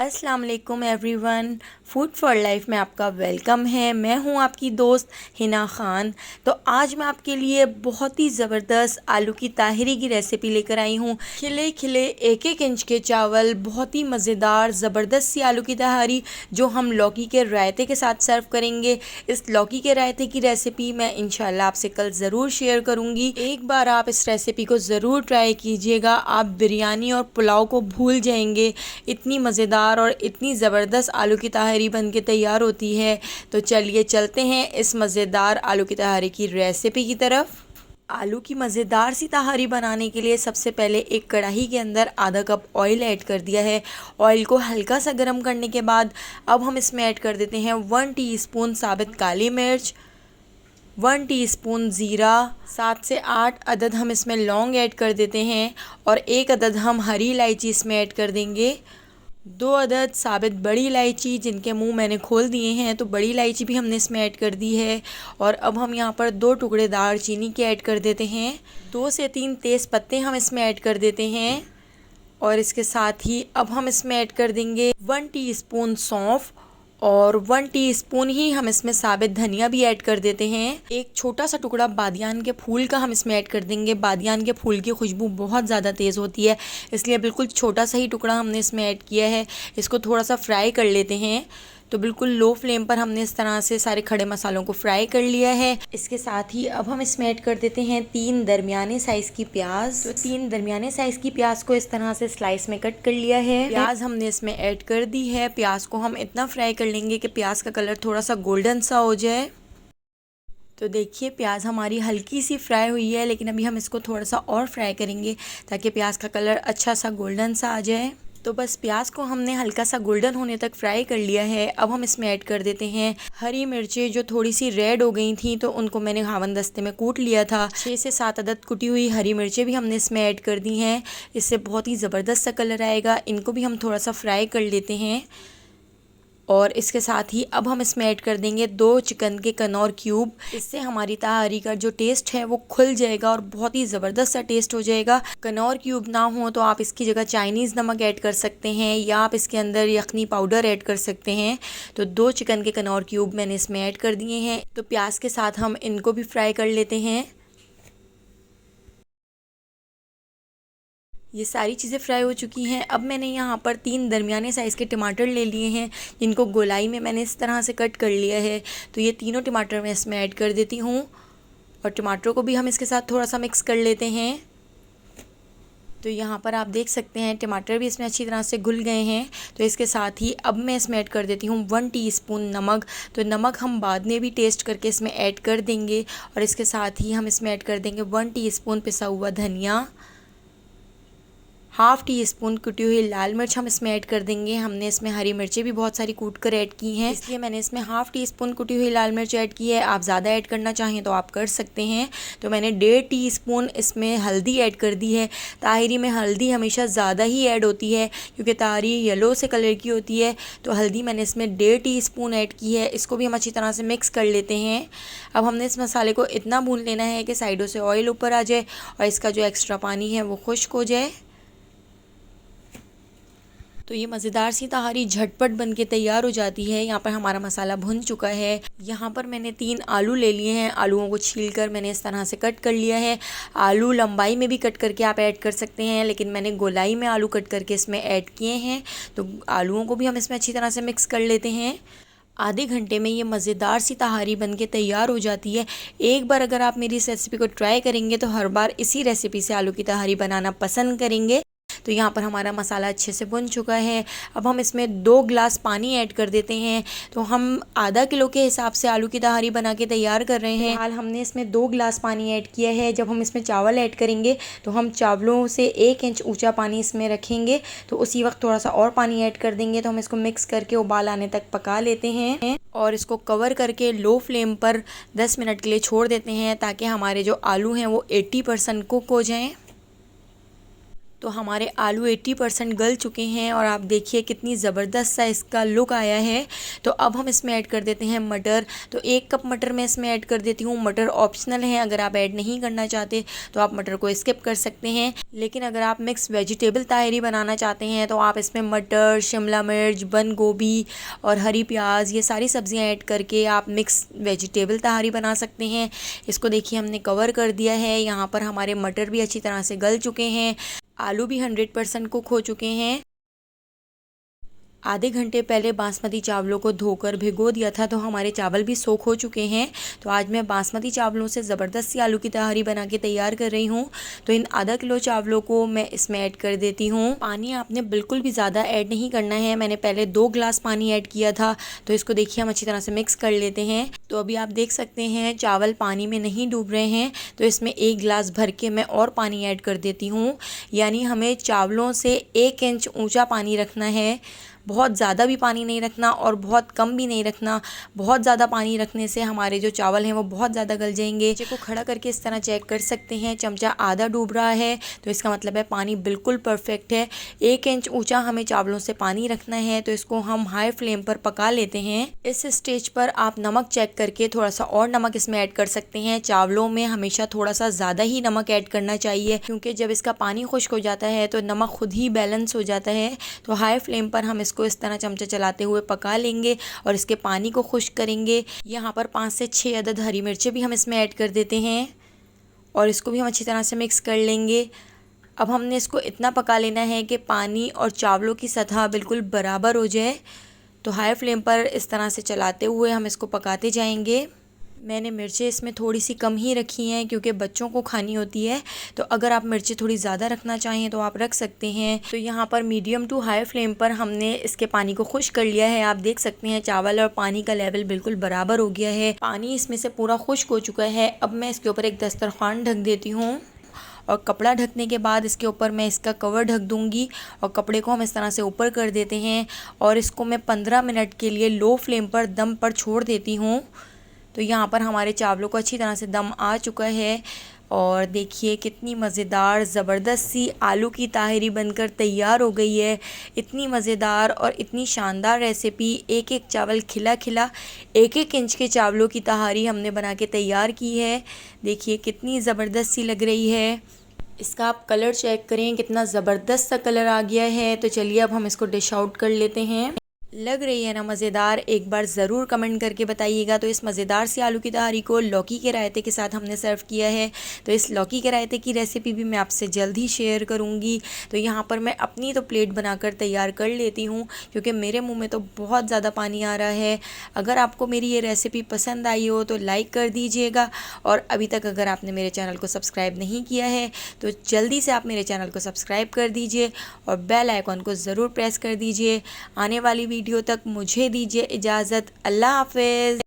अस्सलाम वालेकुम everyone. Food for life में आपका वेलकम है। मैं हूं आपकी दोस्त हिना ख़ान। तो आज मैं आपके लिए बहुत ही ज़बरदस्त आलू की ताहिरी की रेसिपी लेकर आई हूं। खिले खिले 1-1 इंच के चावल, बहुत ही मज़ेदार ज़बरदस्त सी आलू की तहारी जो हम लौकी के रायते के साथ सर्व करेंगे। इस लौकी के रायते की रेसिपी मैं इंशाल्लाह आपसे कल ज़रूर शेयर करूँगी। एक बार आप इस रेसिपी को ज़रूर ट्राई कीजिएगा, आप बिरयानी और पुलाव को भूल जाएंगे। इतनी मज़ेदार और इतनी ज़बरदस्त आलू की तहारी बन के तैयार होती है। तो चलिए चलते हैं इस मज़ेदार आलू की तहारी की रेसिपी की तरफ। आलू की मज़ेदार सी तहारी बनाने के लिए सबसे पहले एक कढ़ाई के अंदर आधा कप ऑयल ऐड कर दिया है। ऑयल को हल्का सा गर्म करने के बाद अब हम इसमें ऐड कर देते हैं 1 टीस्पून साबित काली मिर्च, 1 टीस्पून ज़ीरा, 7 से 8 अदद हम इसमें लौंग ऐड कर देते हैं और 1 अदद हम हरी इलायची इसमें ऐड कर देंगे। 2 अदद साबित बड़ी इलायची जिनके मुंह मैंने खोल दिए हैं, तो बड़ी इलायची भी हमने इसमें ऐड कर दी है। और अब हम यहाँ पर 2 टुकड़े दालचीनी के ऐड कर देते हैं। 2 से 3 तेज़ पत्ते हम इसमें ऐड कर देते हैं। और इसके साथ ही अब हम इसमें ऐड कर देंगे 1 टीस्पून सौंफ और 1 टीस्पून ही हम इसमें साबित धनिया भी ऐड कर देते हैं। एक छोटा सा टुकड़ा बादियान के फूल का हम इसमें ऐड कर देंगे। बादियान के फूल की खुशबू बहुत ज़्यादा तेज़ होती है, इसलिए बिल्कुल छोटा सा ही टुकड़ा हमने इसमें ऐड किया है। इसको थोड़ा सा फ्राई कर लेते हैं। तो बिल्कुल लो फ्लेम पर हमने इस तरह से सारे खड़े मसालों को फ्राई कर लिया है। इसके साथ ही अब हम इसमें ऐड कर देते हैं 3 दरमियाने साइज़ की प्याज। तो 3 दरमियाने साइज़ की प्याज को इस तरह से स्लाइस में कट कर लिया है। प्याज हमने इसमें ऐड कर दी है। प्याज को हम इतना फ्राई कर लेंगे कि प्याज का कलर थोड़ा सा गोल्डन सा हो जाए। तो देखिए प्याज हमारी हल्की सी फ्राई हुई है, लेकिन अभी हम इसको थोड़ा सा और फ्राई करेंगे ताकि प्याज का कलर अच्छा सा गोल्डन सा आ जाए। तो बस प्याज को हमने हल्का सा गोल्डन होने तक फ्राई कर लिया है। अब हम इसमें ऐड कर देते हैं हरी मिर्चें जो थोड़ी सी रेड हो गई थी, तो उनको मैंने हावन दस्ते में कूट लिया था। 6 से 7 अदद कुटी हुई हरी मिर्चें भी हमने इसमें ऐड कर दी हैं। इससे बहुत ही ज़बरदस्त सा कलर आएगा। इनको भी हम थोड़ा सा फ्राई कर लेते हैं। और इसके साथ ही अब हम इसमें ऐड कर देंगे 2 चिकन के कनौर क्यूब। इससे हमारी तहारी का जो टेस्ट है वो खुल जाएगा और बहुत ही ज़बरदस्त सा टेस्ट हो जाएगा। कनौर क्यूब ना हो तो आप इसकी जगह चाइनीज़ नमक ऐड कर सकते हैं या आप इसके अंदर यखनी पाउडर ऐड कर सकते हैं। तो 2 चिकन के कनौर क्यूब मैंने इसमें ऐड कर दिए हैं। तो प्याज के साथ हम इनको भी फ्राई कर लेते हैं। ये सारी चीज़ें फ्राई हो चुकी हैं। अब मैंने यहाँ पर 3 दरमियाने साइज़ के टमाटर ले लिए हैं, जिनको गोलाई में मैंने इस तरह से कट कर लिया है। तो ये तीनों टमाटर मैं इसमें ऐड कर देती हूँ और टमाटरों को भी हम इसके साथ थोड़ा सा मिक्स कर लेते हैं। तो यहाँ पर आप देख सकते हैं टमाटर भी इसमें अच्छी तरह से घुल गए हैं। तो इसके साथ ही अब मैं इसमें ऐड कर देती हूँ 1 टीस्पून नमक। तो नमक हम बाद में भी टेस्ट करके इसमें ऐड कर देंगे। और इसके साथ ही हम इसमें ऐड कर देंगे 1 टीस्पून पिसा हुआ धनिया, 1/2 टीस्पून कुटी हुई लाल मिर्च हम इसमें ऐड कर देंगे। हमने इसमें हरी मिर्चें भी बहुत सारी कूट कर ऐड की हैं, इसलिए मैंने इसमें 1/2 टीस्पून कुटी हुई लाल मिर्च ऐड की है। आप ज़्यादा ऐड करना चाहें तो आप कर सकते हैं। तो मैंने 1.5 टीस्पून इसमें हल्दी ऐड कर दी है। ताहिरी में हल्दी हमेशा ज़्यादा ही ऐड होती है क्योंकि ताहिरी येलो से कलर की होती है। तो हल्दी मैंने इसमें 1.5 टीस्पून ऐड की है। इसको भी हम अच्छी तरह से मिक्स कर लेते हैं। अब हमने इस मसाले को इतना भून लेना है कि साइडों से ऑयल ऊपर आ जाए और इसका जो एक्स्ट्रा पानी है वो खुश्क हो जाए। तो ये मज़ेदार सी तहारी झटपट बन के तैयार हो जाती है। यहाँ पर हमारा मसाला भुन चुका है। यहाँ पर मैंने 3 आलू ले लिए हैं। आलूओं को छीलकर मैंने इस तरह से कट कर लिया है। आलू लंबाई में भी कट करके आप ऐड कर सकते हैं, लेकिन मैंने गोलाई में आलू कट करके इसमें ऐड किए हैं। तो आलूओं को भी हम इसमें अच्छी तरह से मिक्स कर लेते हैं। आधे घंटे में ये मज़ेदार सी तहारी बन के तैयार हो जाती है। एक बार अगर आप मेरी इस रेसिपी को ट्राई करेंगे तो हर बार इसी रेसिपी से आलू की तहारी बनाना पसंद करेंगे। तो यहाँ पर हमारा मसाला अच्छे से भुन चुका है। अब हम इसमें 2 गिलास पानी ऐड कर देते हैं। तो हम आधा किलो के हिसाब से आलू की तहारी बना के तैयार कर रहे हैं। फिलहाल हमने इसमें 2 गिलास पानी ऐड किया है। जब हम इसमें चावल ऐड करेंगे तो हम चावलों से 1 इंच ऊंचा पानी इसमें रखेंगे। तो उसी वक्त थोड़ा सा और पानी ऐड कर देंगे। तो हम इसको मिक्स करके उबाल आने तक पका लेते हैं और इसको कवर करके लो फ्लेम पर 10 मिनट के लिए छोड़ देते हैं ताकि हमारे जो आलू हैं वो 80% कुक हो जाएँ। तो हमारे आलू 80% गल चुके हैं और आप देखिए कितनी ज़बरदस्त सा इसका लुक आया है। तो अब हम इसमें ऐड कर देते हैं मटर। तो 1 कप मटर मैं इसमें ऐड कर देती हूँ। मटर ऑप्शनल है, अगर आप ऐड नहीं करना चाहते तो आप मटर को स्किप कर सकते हैं। लेकिन अगर आप मिक्स वेजिटेबल ताहिरी बनाना चाहते हैं तो आप इसमें मटर, शिमला मिर्च, बंद गोभी और हरी प्याज, ये सारी सब्जियां ऐड करके आप मिक्स वेजिटेबल ताहिरी बना सकते हैं। इसको देखिए हमने कवर कर दिया है। यहाँ पर हमारे मटर भी अच्छी तरह से गल चुके हैं, आलू भी 100% कुक हो चुके हैं। आधे घंटे पहले बासमती चावलों को धोकर भिगो दिया था, तो हमारे चावल भी सोख हो चुके हैं। तो आज मैं बासमती चावलों से ज़बरदस्त सी आलू की तहारी बना के तैयार कर रही हूँ। तो इन आधा किलो चावलों को मैं इसमें ऐड कर देती हूँ। पानी आपने बिल्कुल भी ज़्यादा ऐड नहीं करना है। मैंने पहले 2 गिलास पानी ऐड किया था। तो इसको देखिए हम अच्छी तरह से मिक्स कर लेते हैं। तो अभी आप देख सकते हैं चावल पानी में नहीं डूब रहे हैं। तो इसमें 1 गिलास भर के मैं और पानी ऐड कर देती हूँ। यानी हमें चावलों से 1 इंच ऊँचा पानी रखना है। बहुत ज़्यादा भी पानी नहीं रखना और बहुत कम भी नहीं रखना। बहुत ज़्यादा पानी रखने से हमारे जो चावल हैं वो बहुत ज़्यादा गल जाएंगे। चम्चे को खड़ा करके इस तरह चेक कर सकते हैं, चमचा आधा डूब रहा है, तो इसका मतलब है पानी बिल्कुल परफेक्ट है। 1 इंच ऊंचा हमें चावलों से पानी रखना है। तो इसको हम हाई फ्लेम पर पका लेते हैं। इस स्टेज पर आप नमक चेक करके थोड़ा सा और नमक इसमें ऐड कर सकते हैं। चावलों में हमेशा थोड़ा सा ज़्यादा ही नमक ऐड करना चाहिए, क्योंकि जब इसका पानी खुश्क हो जाता है तो नमक खुद ही बैलेंस हो जाता है। तो हाई फ्लेम पर हम इसको इस तरह चमचा चलाते हुए पका लेंगे और इसके पानी को खुश्क करेंगे। यहाँ पर 5 से 6 अदद हरी मिर्चें भी हम इसमें ऐड कर देते हैं और इसको भी हम अच्छी तरह से मिक्स कर लेंगे। अब हमने इसको इतना पका लेना है कि पानी और चावलों की सतह बिल्कुल बराबर हो जाए। तो हाई फ्लेम पर इस तरह से चलाते हुए हम इसको पकाते जाएंगे। मैंने मिर्चें इसमें थोड़ी सी कम ही रखी हैं, क्योंकि बच्चों को खानी होती है। तो अगर आप मिर्चें थोड़ी ज़्यादा रखना चाहें तो आप रख सकते हैं। तो यहाँ पर मीडियम टू हाई फ्लेम पर हमने इसके पानी को खुश्क कर लिया है। आप देख सकते हैं चावल और पानी का लेवल बिल्कुल बराबर हो गया है। पानी इसमें से पूरा खुश्क हो चुका है। अब मैं इसके ऊपर एक दस्तरखान ढक देती हूँ और कपड़ा ढकने के बाद इसके ऊपर मैं इसका कवर ढक दूंगी और कपड़े को हम इस तरह से ऊपर कर देते हैं और इसको मैं 15 मिनट के लिए लो फ्लेम पर दम पर छोड़ देती हूँ। तो यहाँ पर हमारे चावलों को अच्छी तरह से दम आ चुका है और देखिए कितनी मज़ेदार ज़बरदस्त सी आलू की ताहिरी बनकर तैयार हो गई है। इतनी मज़ेदार और इतनी शानदार रेसिपी, एक एक चावल खिला खिला 1-1 इंच के चावलों की ताहिरी हमने बना के तैयार की है। देखिए कितनी ज़बरदस्त सी लग रही है। इसका आप कलर चेक करें, कितना ज़बरदस्त सा कलर आ गया है। तो चलिए अब हम इसको डिश आउट कर लेते हैं। लग रही है ना मज़ेदार? एक बार ज़रूर कमेंट करके बताइएगा। तो इस मज़ेदार सी आलू की तहारी को लौकी के रायते के साथ हमने सर्व किया है। तो इस लौकी के रायते की रेसिपी भी मैं आपसे जल्द ही शेयर करूंगी। तो यहाँ पर मैं अपनी तो प्लेट बनाकर तैयार कर लेती हूँ, क्योंकि मेरे मुंह में तो बहुत ज़्यादा पानी आ रहा है। अगर आपको मेरी ये रेसिपी पसंद आई हो तो लाइक कर दीजिएगा और अभी तक अगर आपने मेरे चैनल को सब्सक्राइब नहीं किया है तो जल्दी से आप मेरे चैनल को सब्सक्राइब कर दीजिए और बेल आइकॉन को ज़रूर प्रेस कर दीजिए। आने वाली वीडियो तक मुझे दीजिए इजाज़त। अल्लाह हाफ़िज़।